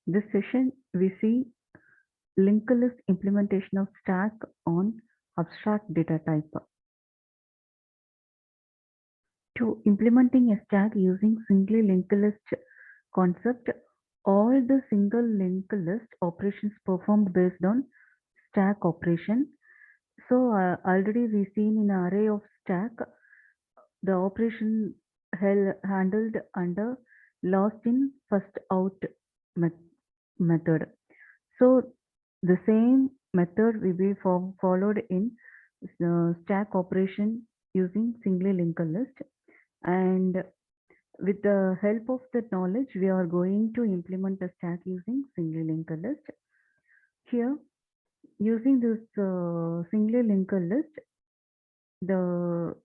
This session we see linked list implementation of stack on abstract data type. To implementing a stack using single linked list concept, all the single linked list operations performed based on stack operation. So already we seen in array of stack, the operation handled under last in first out method. So the same method will be followed in stack operation using single linked list, and with the help of that knowledge we are going to implement a stack using single linked list. Here, using this single linked list,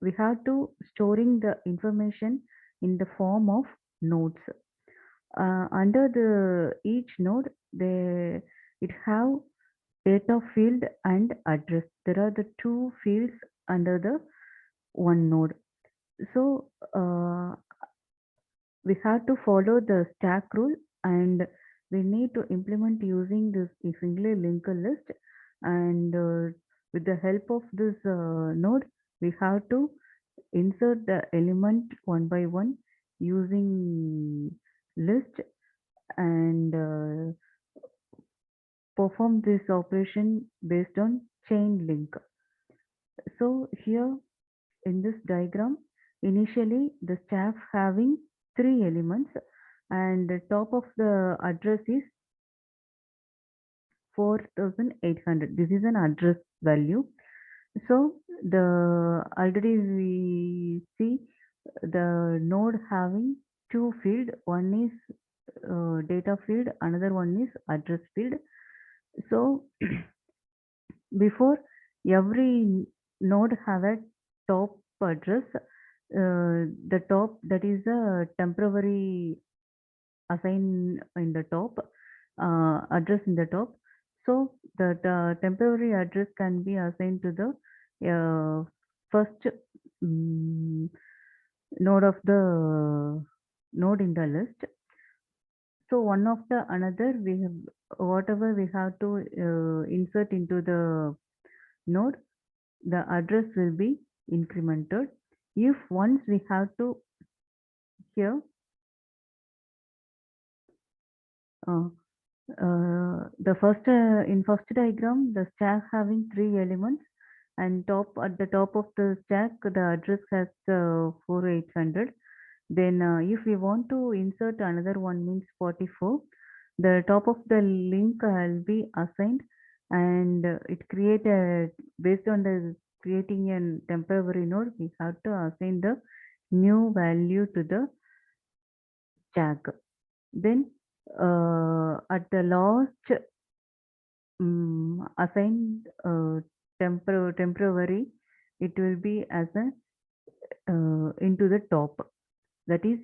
we have to storing the information in the form of nodes. Under the each node, it have data field and address. There are the two fields under the one node. So we have to follow the stack rule, and we need to implement using this single linked list, and with the help of this node we have to insert the element one by one using list, and perform this operation based on chain link. So here in this diagram, initially the stack having three elements, and the top of the address is 4800. This is an address value. So the already we see the node having two field. One is data field, another one is address field. So before every node have a top address, the top, that is a temporary assign in the top, address in the top. So the temporary address can be assigned to the first node of the node in the list. So one of the another, we have whatever we have to insert into the node, the address will be incremented. If once we have to here uh, the first in first diagram, the stack having three elements, and top at the top of the stack the address has 4800. Then if we want to insert another one, means 44, the top of the link will be assigned, and it create a, based on the creating a temporary node, we have to assign the new value to the stack. Then at the last assigned temporary, it will be as a into the top. That is,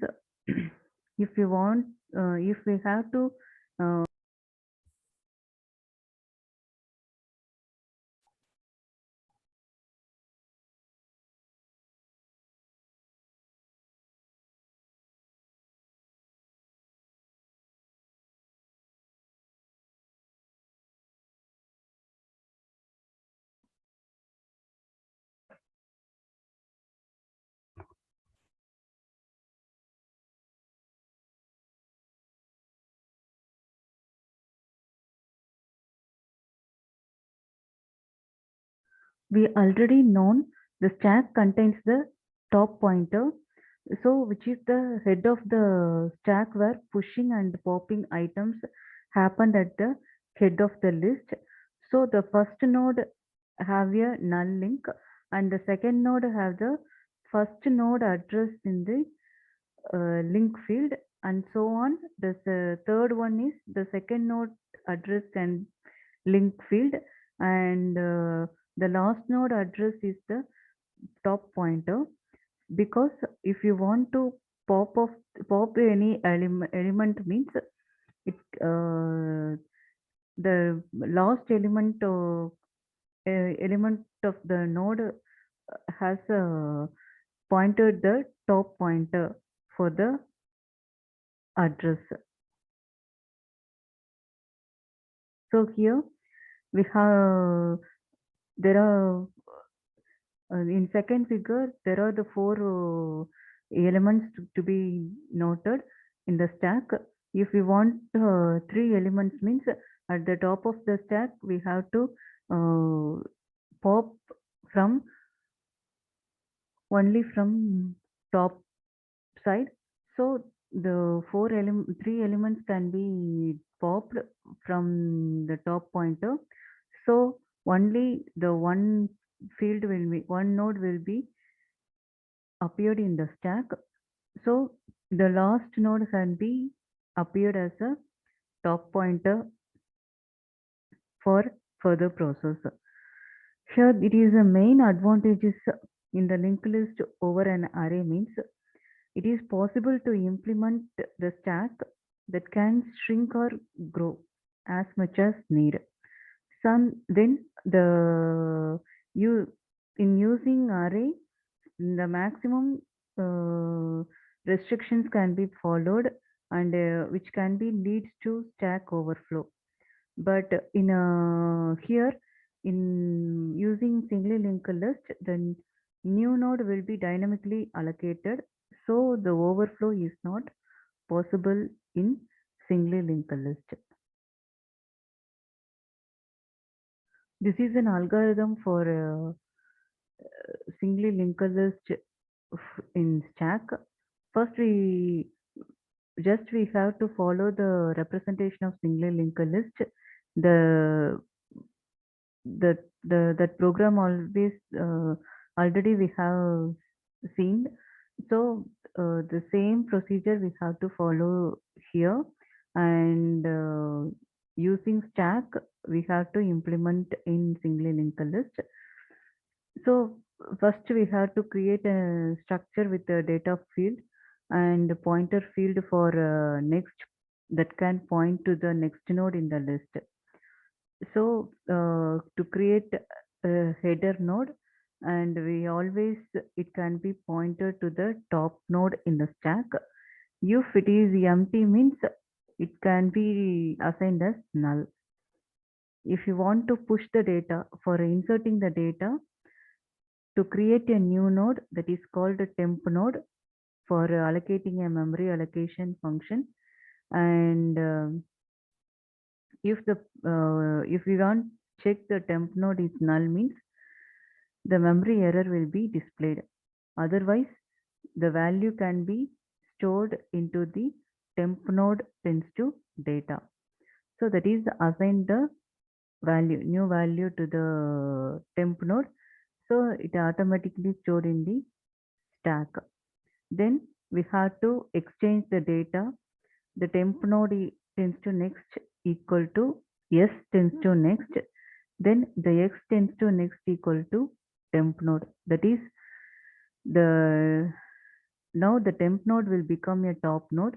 if you want, if we have to we already known the stack contains the top pointer, so which is the head of the stack where pushing and popping items happened at the head of the list. So the first node have a null link, and the second node have the first node address in the link field, and so on. The third one is the second node address and link field, and the last node address is the top pointer. Because if you want to pop any element means it the last element of the node has pointed the top pointer for the address. So here we have there are in second figure there are the four elements to be noted in the stack. If we want three elements means at the top of the stack we have to pop from only from top side. So the three elements can be popped from the top pointer. So only the one node will be appeared in the stack. So the last node can be appeared as a top pointer for further process. Here it is a main advantages in the linked list over an array means it is possible to implement the stack that can shrink or grow as much as need. Then the you in using array, the maximum restrictions can be followed and which can be leads to stack overflow. But in here in using singly linked list, the new node will be dynamically allocated, so the overflow is not possible in singly linked list. This is an algorithm for singly linked list in stack. First, we have to follow the representation of singly linked list. The that program always already we have seen. So the same procedure we have to follow here, and using stack we have to implement in singly linked list. So first we have to create a structure with the data field and pointer field for next that can point to the next node in the list. So to create a header node, and we always it can be pointed to the top node in the stack. If it is empty means it can be assigned as null. If you want to push the data for inserting the data, to create a new node that is called a temp node for allocating a memory allocation function. And if we want check the temp node is null means the memory error will be displayed. Otherwise, the value can be stored into the temp node tends to data. So that is assign the new value to the temp node. So it automatically stored in the stack. Then we have to exchange the data. The temp node tends to next equal to s tends to next. Then the x tends to next equal to temp node. That is the now the temp node will become a top node.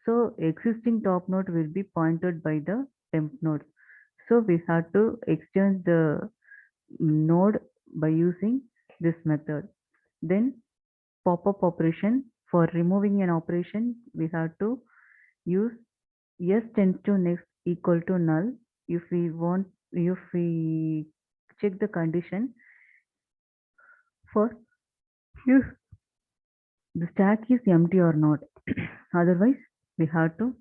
So existing top node will be pointed by the temp node. So we have to exchange the node by using this method. Then pop-up operation, for removing an operation we have to use s tends to next equal to null. If we check the condition for if the stack is empty or not. Otherwise we have to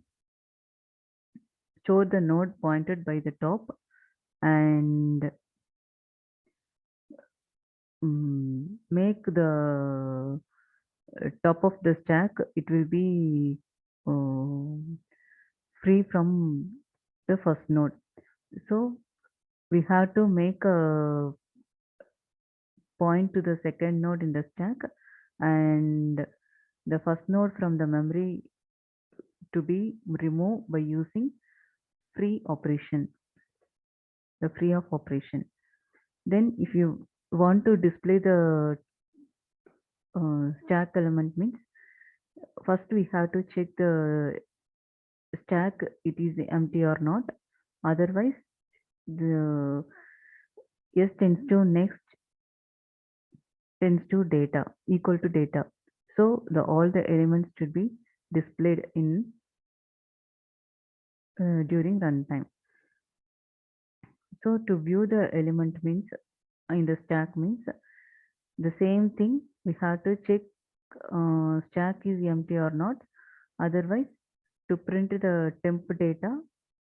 store the node pointed by the top, and make the top of the stack it will be free from the first node. So we have to make a point to the second node in the stack, and the first node from the memory to be removed by using free operation, the free of operation. Then if you want to display the stack element means first we have to check the stack it is empty or not. Otherwise the s tends to next tends to data equal to data. So the all the elements should be displayed in during runtime. So to view the element means in the stack means the same thing we have to check stack is empty or not. Otherwise, to print the temp data,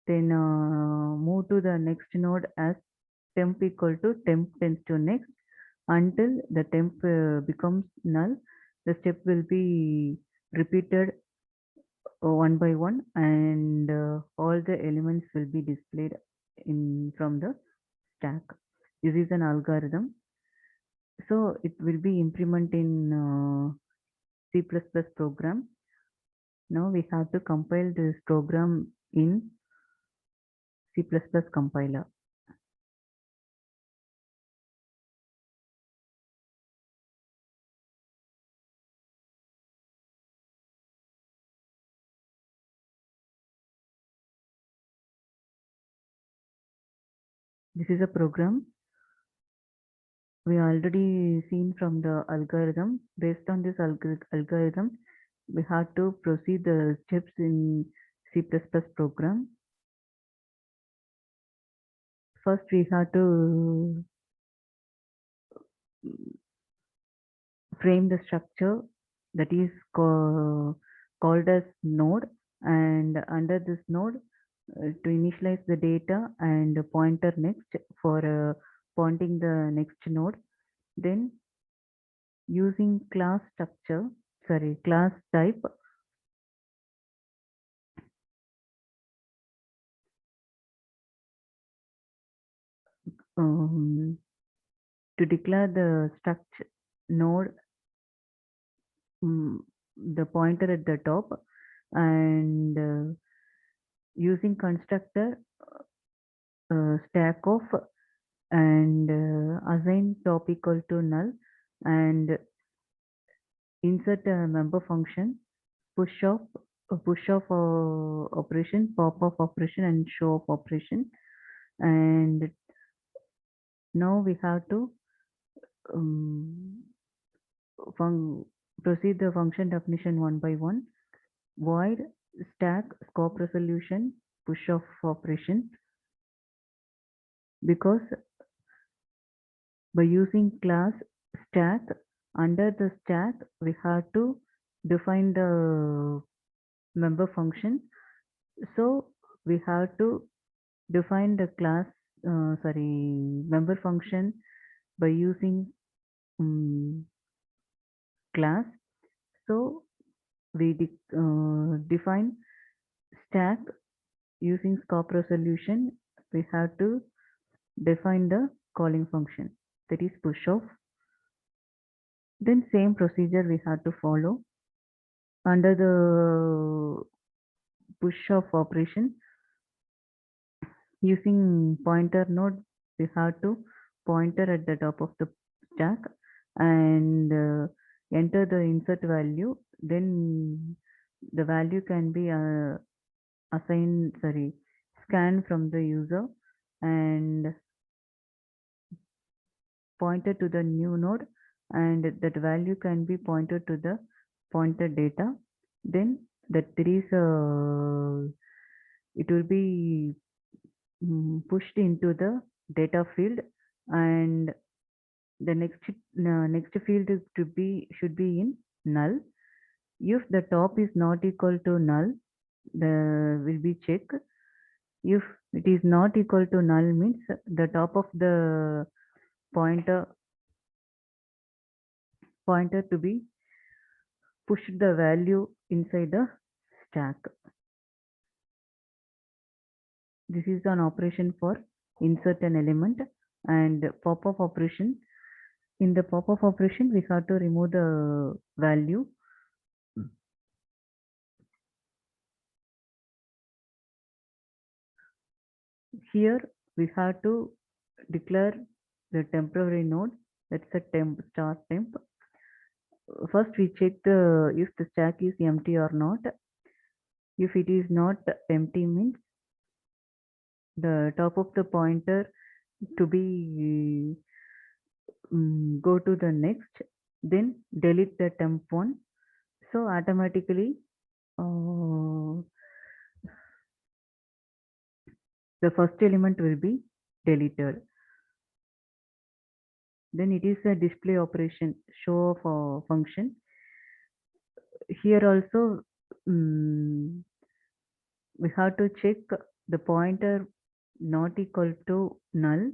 then move to the next node as temp equal to temp tends to next until the temp becomes null. The step will be repeated one by one, and all the elements will be displayed in from the stack. This is an algorithm. So it will be implemented in C++ program. Now we have to compile this program in C++ compiler. This is a program we already seen from the algorithm. Based on this algorithm, we have to proceed the steps in C++ program. First, we have to frame the structure that is called as node, and under this node to initialize the data and pointer next for pointing the next node. Then using class type, um, to declare the structure node, the pointer at the top, and using constructor stack of and assign top equal to null, and insert a member function, push off operation, pop off operation, and show off operation. And now we have to um, proceed the function definition one by one. Void stack scope resolution push off operation, because by using class stack, under the stack we have to define the member function. So we have to define the member function by using class. So we define stack using scope resolution. We have to define the calling function, that is push off. Then same procedure we have to follow under the push off operation. Using pointer node, we have to pointer at the top of the stack and enter the insert value. Then the value can be scanned from the user and pointed to the new node, and that value can be pointed to the pointed data. Then that there is it will be pushed into the data field, and the next field is should be in null. If the top is not equal to null, the will be check. If it is not equal to null means the top of the pointer to be pushed the value inside the stack. This is an operation for insert an element. And pop-up operation. In the pop-up operation, we have to remove the value. Here we have to declare the temporary node. That's a temp start temp. First we check the if the stack is empty or not. If it is not empty means the top of the pointer to be go to the next, then delete the temp one. So automatically the first element will be deleted. Then it is a display operation, show of function. Here also we have to check the pointer not equal to null.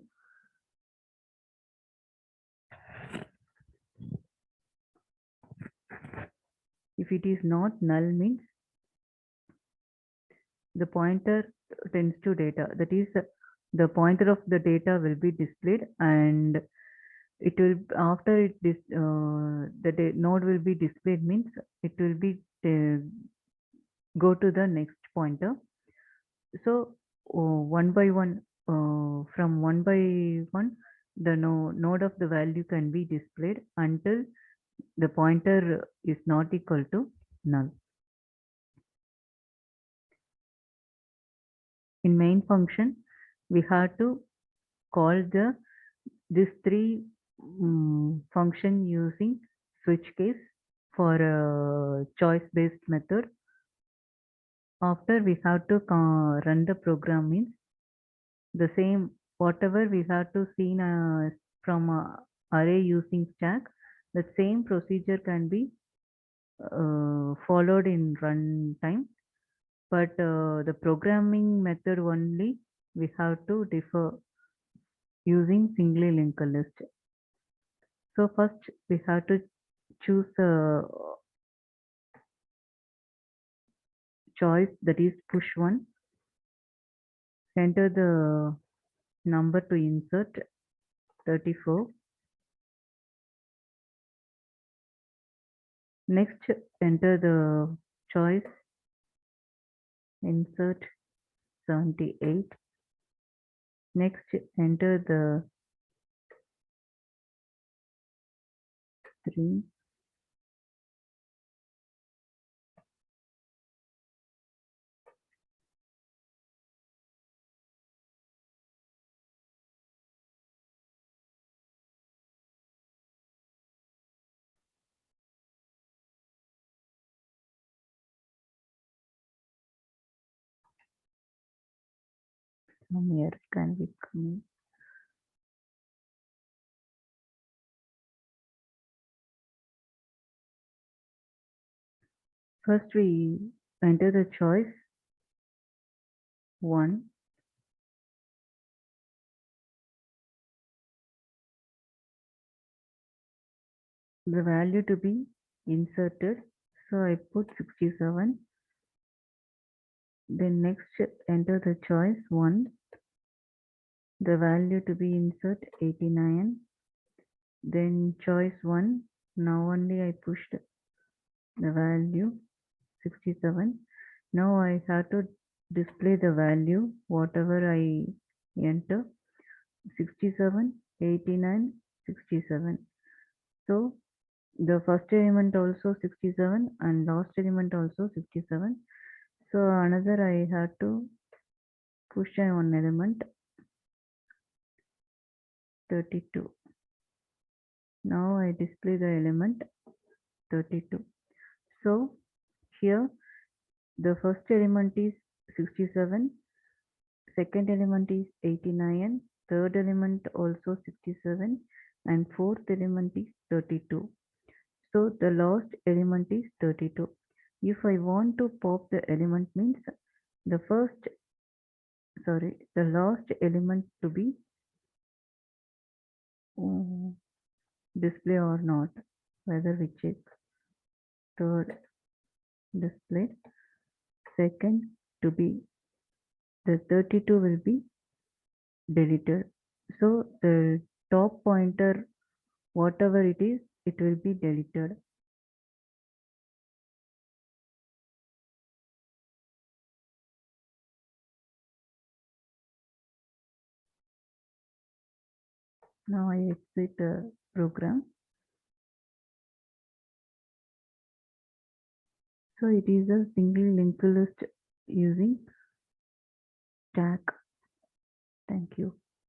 If it is not null means the pointer tends to data. That is, the pointer of the data will be displayed, and it will after it the node will be displayed means it will be go to the next pointer. So one by one, from one by one, the node of the value can be displayed until the pointer is not equal to null. In main function, we have to call these three function using switch case for a choice based method. After we have to run the program means the same whatever we have to see from array using stack, the same procedure can be followed in runtime, but the programming method only we have to differ using singly linked list. So first we have to choose a choice, that is push one, enter the number to insert 34. Next enter the choice, insert 78. Next enter the 3. From here can be coming. First we enter the choice 1. The value to be inserted, so I put 67. Then next enter the choice 1. The value to be insert 89. Then choice 1. Now only I pushed the value 67. Now I have to display the value whatever I enter, 67, 89, 67. So the first element also 67 and last element also 67. So another I had to push one element 32. Now I display the element 32. So here the first element is 67, second element is 89, third element also 67, and fourth element is 32. So the last element is 32. If I want to pop the element means the last element to be display or not, whether we check. Third display, second to be, the 32 will be deleted. So the top pointer, whatever it is, it will be deleted. Now I exit the program. So it is a single linked list using stack. Thank you.